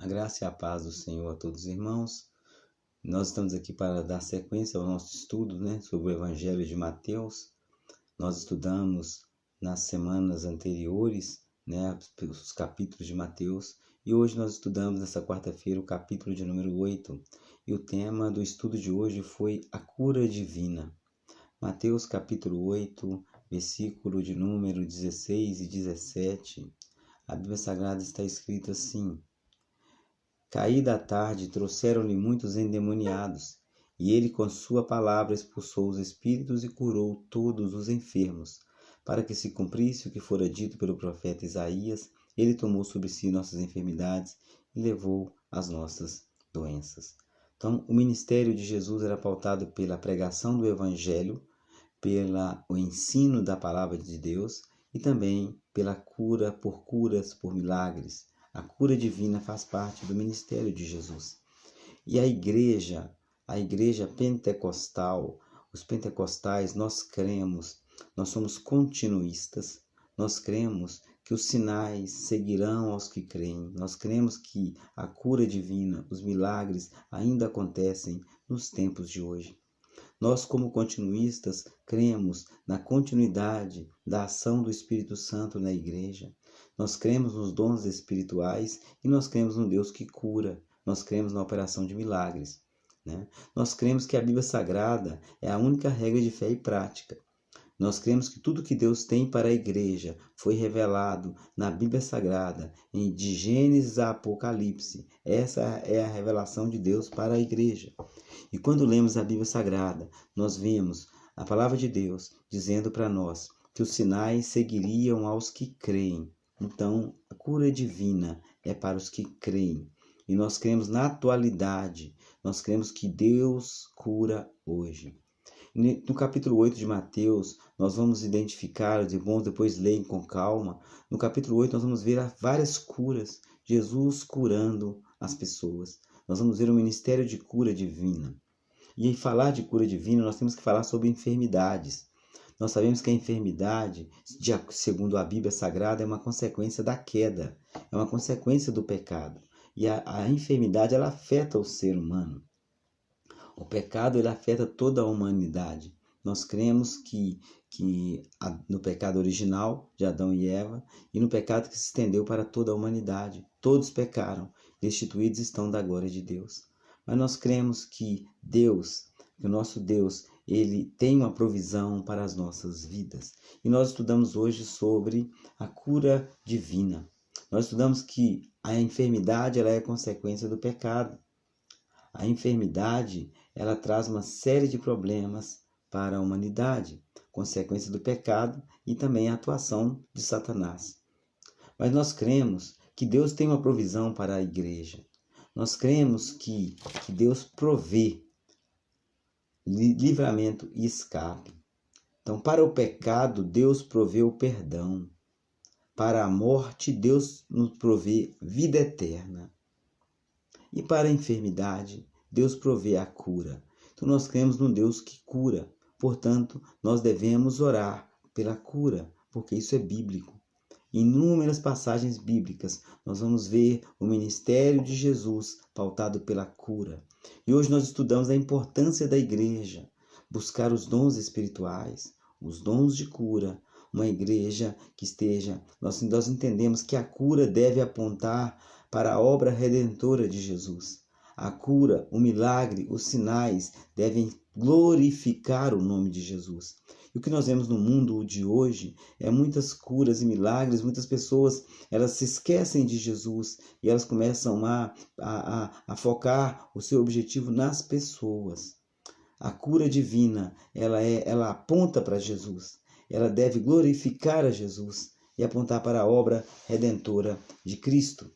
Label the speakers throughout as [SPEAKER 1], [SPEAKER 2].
[SPEAKER 1] A graça e a paz do Senhor a todos os irmãos. Nós estamos aqui para dar sequência ao nosso estudo, sobre o Evangelho de Mateus. Nós estudamos nas semanas anteriores, os capítulos de Mateus, e hoje nós estudamos nessa quarta-feira o capítulo de número 8. E o tema do estudo de hoje foi a cura divina. Mateus capítulo 8, versículo de número 16 e 17. A Bíblia Sagrada está escrito assim: Caída a tarde, trouxeram-lhe muitos endemoniados, e ele com sua palavra expulsou os espíritos e curou todos os enfermos, para que se cumprisse o que fora dito pelo profeta Isaías. Ele tomou sobre si nossas enfermidades e levou as nossas doenças. Então, o ministério de Jesus era pautado pela pregação do Evangelho, pelo ensino da palavra de Deus e também pela cura, por milagres. A cura divina faz parte do ministério de Jesus. E a igreja pentecostal, os pentecostais, nós cremos, nós somos continuistas, nós cremos que os sinais seguirão aos que creem. Nós cremos que a cura divina, os milagres ainda acontecem nos tempos de hoje. Nós, como continuistas, cremos na continuidade da ação do Espírito Santo na igreja. Nós cremos nos dons espirituais e nós cremos no Deus que cura. Nós cremos na operação de milagres. Nós cremos que a Bíblia Sagrada é a única regra de fé e prática. Nós cremos que tudo que Deus tem para a igreja foi revelado na Bíblia Sagrada, de Gênesis a Apocalipse. Essa é a revelação de Deus para a igreja. E quando lemos a Bíblia Sagrada, nós vemos a palavra de Deus dizendo para nós que os sinais seguiriam aos que creem. Então, a cura divina é para os que creem. E nós cremos na atualidade, nós cremos que Deus cura hoje. No capítulo 8 de Mateus, nós vamos identificar, os irmãos depois leem com calma, no capítulo 8 nós vamos ver várias curas, Jesus curando as pessoas. Nós vamos ver um ministério de cura divina. E em falar de cura divina, nós temos que falar sobre enfermidades. Nós sabemos que a enfermidade, segundo a Bíblia Sagrada, é uma consequência da queda, é uma consequência do pecado. E a enfermidade, ela afeta o ser humano. O pecado, ele afeta toda a humanidade. Nós cremos que no pecado original de Adão e Eva e no pecado que se estendeu para toda a humanidade. Todos pecaram, destituídos estão da glória de Deus. Mas nós cremos que o nosso Deus, ele tem uma provisão para as nossas vidas. E nós estudamos hoje sobre a cura divina. Nós estudamos que a enfermidade, ela é consequência do pecado. A enfermidade, ela traz uma série de problemas para a humanidade, consequência do pecado e também a atuação de Satanás. Mas nós cremos que Deus tem uma provisão para a igreja. Nós cremos que Deus provê livramento e escape. Então, para o pecado, Deus provê o perdão. Para a morte, Deus nos provê vida eterna. E para a enfermidade, Deus provê a cura. Então, nós cremos num Deus que cura. Portanto, nós devemos orar pela cura, porque isso é bíblico. Em inúmeras passagens bíblicas, nós vamos ver o ministério de Jesus pautado pela cura. E hoje nós estudamos a importância da igreja, buscar os dons espirituais, os dons de cura, uma igreja que esteja... Nós entendemos que a cura deve apontar para a obra redentora de Jesus. A cura, o milagre, os sinais devem glorificar o nome de Jesus. E o que nós vemos no mundo de hoje é muitas curas e milagres. Muitas pessoas, elas se esquecem de Jesus e elas começam a focar o seu objetivo nas pessoas. A cura divina, ela aponta para Jesus. Ela deve glorificar a Jesus e apontar para a obra redentora de Cristo.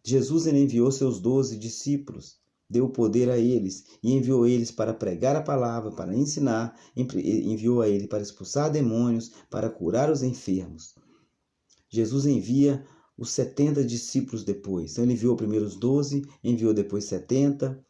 [SPEAKER 1] Jesus, ele enviou seus 12 discípulos, deu poder a eles e enviou eles para pregar a palavra, para ensinar, enviou a ele para expulsar demônios, para curar os enfermos. Jesus envia os 70 discípulos depois. Então, ele enviou primeiro os 12, enviou depois 70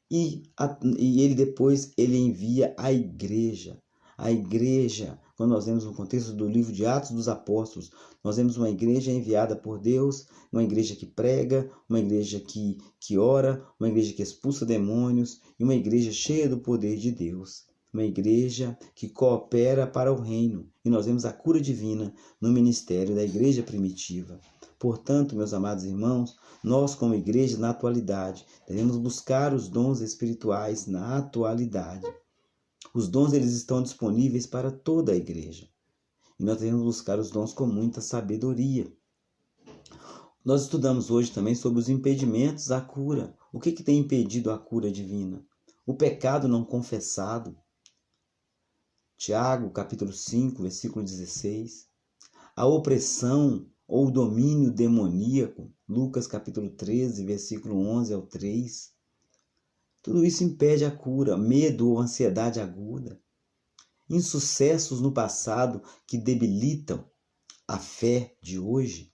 [SPEAKER 1] e ele depois ele envia a igreja. A igreja, quando nós vemos no contexto do livro de Atos dos Apóstolos, nós vemos uma igreja enviada por Deus, uma igreja que prega, uma igreja que ora, uma igreja que expulsa demônios e uma igreja cheia do poder de Deus. Uma igreja que coopera para o reino. E nós vemos a cura divina no ministério da igreja primitiva. Portanto, meus amados irmãos, nós como igreja na atualidade devemos buscar os dons espirituais na atualidade. Os dons eles estão disponíveis para toda a igreja. E nós devemos buscar os dons com muita sabedoria. Nós estudamos hoje também sobre os impedimentos à cura. O que tem impedido a cura divina? O pecado não confessado. Tiago, capítulo 5, versículo 16. A opressão ou domínio demoníaco. Lucas, capítulo 13, versículo 11 ao 3. Tudo isso impede a cura. Medo ou ansiedade aguda. Insucessos no passado que debilitam a fé de hoje.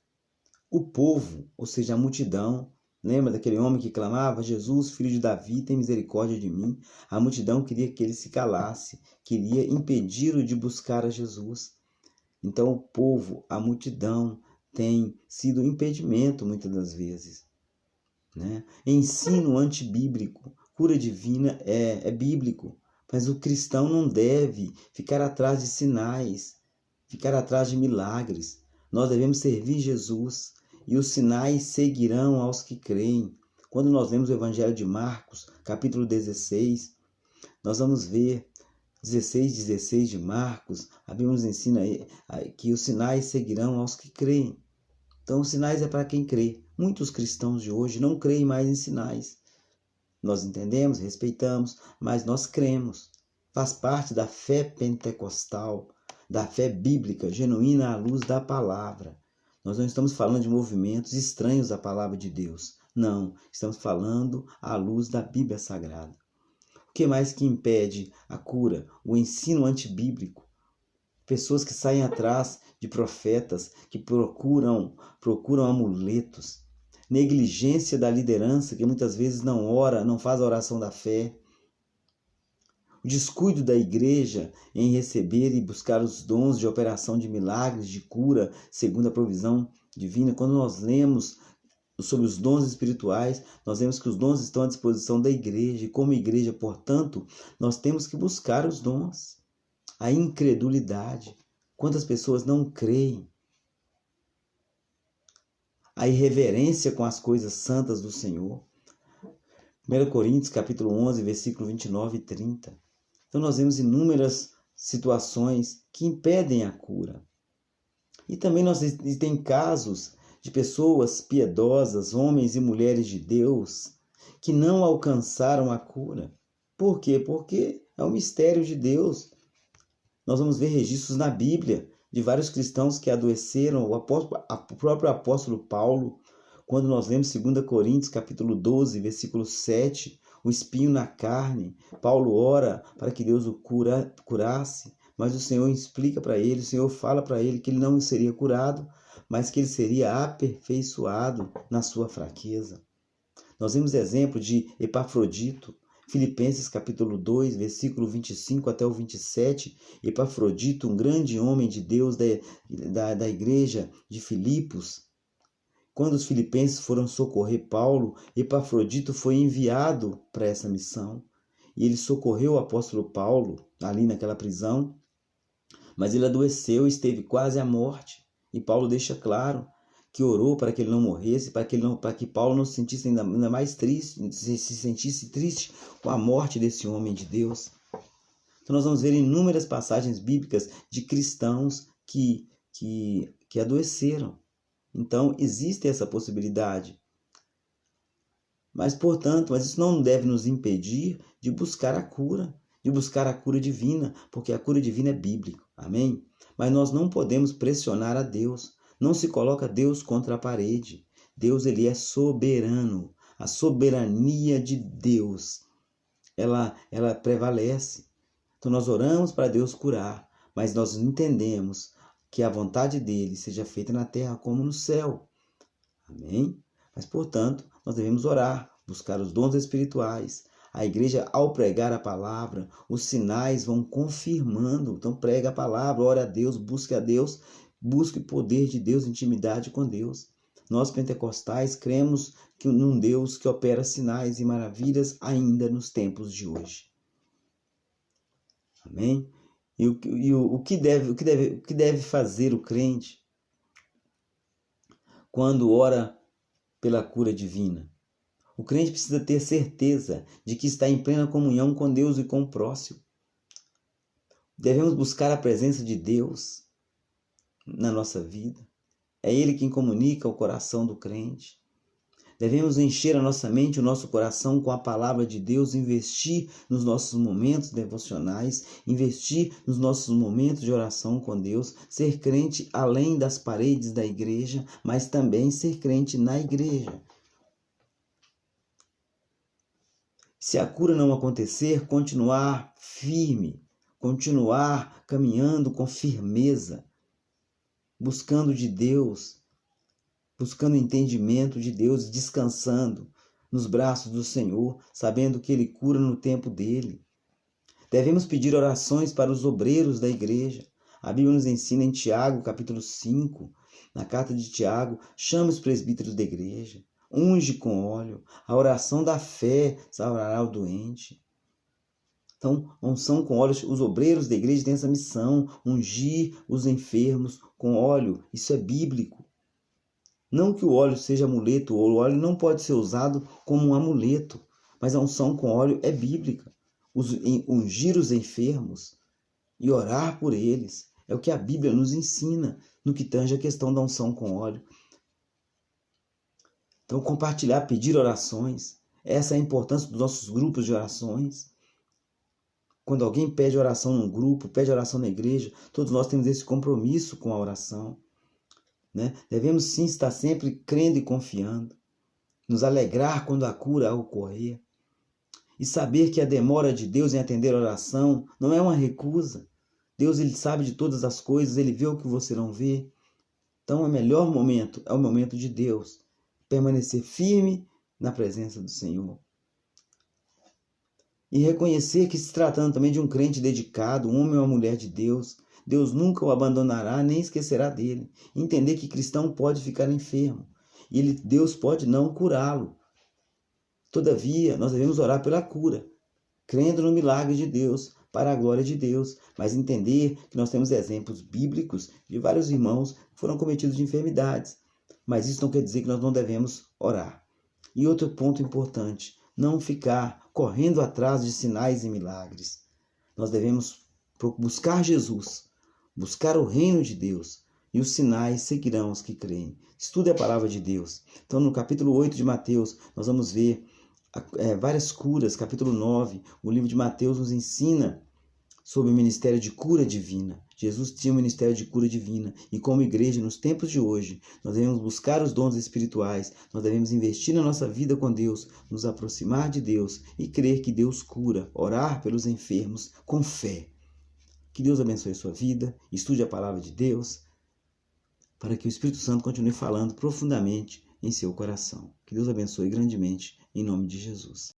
[SPEAKER 1] O povo, ou seja, a multidão, lembra daquele homem que clamava: Jesus, filho de Davi, tem misericórdia de mim? A multidão queria que ele se calasse, queria impedi-lo de buscar a Jesus. Então o povo, a multidão, tem sido impedimento muitas das vezes. Ensino antibíblico, cura divina é bíblico, mas o cristão não deve ficar atrás de sinais, ficar atrás de milagres. Nós devemos servir Jesus e os sinais seguirão aos que creem. Quando nós lemos o Evangelho de Marcos, capítulo 16, nós vamos ver 16 de Marcos, a Bíblia nos ensina que os sinais seguirão aos que creem. Então, os sinais é para quem crê. Muitos cristãos de hoje não creem mais em sinais. Nós entendemos, respeitamos, mas nós cremos. Faz parte da fé pentecostal, da fé bíblica, genuína à luz da palavra. Nós não estamos falando de movimentos estranhos à palavra de Deus. Não, estamos falando à luz da Bíblia Sagrada. O que mais que impede a cura? O ensino antibíblico. Pessoas que saem atrás de profetas, que procuram amuletos. Negligência da liderança, que muitas vezes não ora, não faz a oração da fé. O descuido da igreja em receber e buscar os dons de operação de milagres, de cura, segundo a provisão divina. Quando nós lemos sobre os dons espirituais, nós vemos que os dons estão à disposição da igreja. E como igreja, portanto, nós temos que buscar os dons. A incredulidade. Quantas pessoas não creem? A irreverência com as coisas santas do Senhor. 1 Coríntios, capítulo 11, versículo 29 e 30. Então nós vemos inúmeras situações que impedem a cura. E também nós tem casos de pessoas piedosas, homens e mulheres de Deus, que não alcançaram a cura. Por quê? Porque é um mistério de Deus. Nós vamos ver registros na Bíblia de vários cristãos que adoeceram. O próprio apóstolo Paulo, quando nós lemos 2 Coríntios, capítulo 12, versículo 7, o espinho na carne, Paulo ora para que Deus o curasse, mas o Senhor explica para ele, o Senhor fala para ele que ele não seria curado, mas que ele seria aperfeiçoado na sua fraqueza. Nós vemos exemplo de Epafrodito, Filipenses capítulo 2, versículo 25 até o 27, Epafrodito, um grande homem de Deus da igreja de Filipos. Quando os filipenses foram socorrer Paulo, Epafrodito foi enviado para essa missão. E ele socorreu o apóstolo Paulo ali naquela prisão, mas ele adoeceu e esteve quase à morte. E Paulo deixa claro que orou para que ele não morresse, para que Paulo não se sentisse ainda mais triste, se sentisse triste com a morte desse homem de Deus. Então nós vamos ver inúmeras passagens bíblicas de cristãos que adoeceram. Então existe essa possibilidade. Mas, portanto, isso não deve nos impedir de buscar a cura divina, porque a cura divina é bíblica. Amém? Mas nós não podemos pressionar a Deus. Não se coloca Deus contra a parede. Deus, ele é soberano. A soberania de Deus, ela prevalece. Então nós oramos para Deus curar, mas nós entendemos que a vontade dele seja feita na terra como no céu. Amém? Mas, portanto, nós devemos orar, buscar os dons espirituais, A igreja, ao pregar a palavra, os sinais vão confirmando. Então prega a palavra, ore a Deus, busque o poder de Deus, intimidade com Deus. Nós pentecostais cremos num Deus que opera sinais e maravilhas ainda nos tempos de hoje. Amém? E o que deve fazer o crente quando ora pela cura divina? O crente precisa ter certeza de que está em plena comunhão com Deus e com o próximo. Devemos buscar a presença de Deus na nossa vida. É Ele quem comunica o coração do crente. Devemos encher a nossa mente, o nosso coração com a palavra de Deus, investir nos nossos momentos devocionais, investir nos nossos momentos de oração com Deus, ser crente além das paredes da igreja, mas também ser crente na igreja. Se a cura não acontecer, continuar firme, continuar caminhando com firmeza, buscando de Deus, buscando entendimento de Deus, descansando nos braços do Senhor, sabendo que Ele cura no tempo dele. Devemos pedir orações para os obreiros da igreja. A Bíblia nos ensina em Tiago, capítulo 5, na carta de Tiago, chama os presbíteros da igreja, unge com óleo, a oração da fé sarará o doente. Então, unção com óleo, os obreiros da igreja têm essa missão, ungir os enfermos com óleo, isso é bíblico. Não que o óleo seja amuleto, o óleo não pode ser usado como um amuleto, mas a unção com óleo é bíblica. Ungir os enfermos e orar por eles é o que a Bíblia nos ensina no que tange a questão da unção com óleo. Então, compartilhar, pedir orações, essa é a importância dos nossos grupos de orações. Quando alguém pede oração num grupo, pede oração na igreja, todos nós temos esse compromisso com a oração. Devemos sim estar sempre crendo e confiando, nos alegrar quando a cura ocorrer e saber que a demora de Deus em atender a oração não é uma recusa. Deus, Ele sabe de todas as coisas, Ele vê o que você não vê. Então o melhor momento é o momento de Deus, permanecer firme na presença do Senhor. E reconhecer que se tratando também de um crente dedicado, um homem ou uma mulher de Deus, Deus nunca o abandonará nem esquecerá dele. Entender que cristão pode ficar enfermo e Deus pode não curá-lo. Todavia, nós devemos orar pela cura, crendo no milagre de Deus, para a glória de Deus, mas entender que nós temos exemplos bíblicos de vários irmãos que foram cometidos de enfermidades. Mas isso não quer dizer que nós não devemos orar. E outro ponto importante, não ficar correndo atrás de sinais e milagres. Nós devemos buscar Jesus, buscar o reino de Deus, e os sinais seguirão os que creem. Estude a palavra de Deus. Então, no capítulo 8 de Mateus, nós vamos ver várias curas. Capítulo 9, o livro de Mateus nos ensina sobre o ministério de cura divina. Jesus tinha um ministério de cura divina. E como igreja, nos tempos de hoje, nós devemos buscar os dons espirituais. Nós devemos investir na nossa vida com Deus, nos aproximar de Deus e crer que Deus cura, orar pelos enfermos com fé. Que Deus abençoe a sua vida, estude a palavra de Deus, para que o Espírito Santo continue falando profundamente em seu coração. Que Deus abençoe grandemente, em nome de Jesus.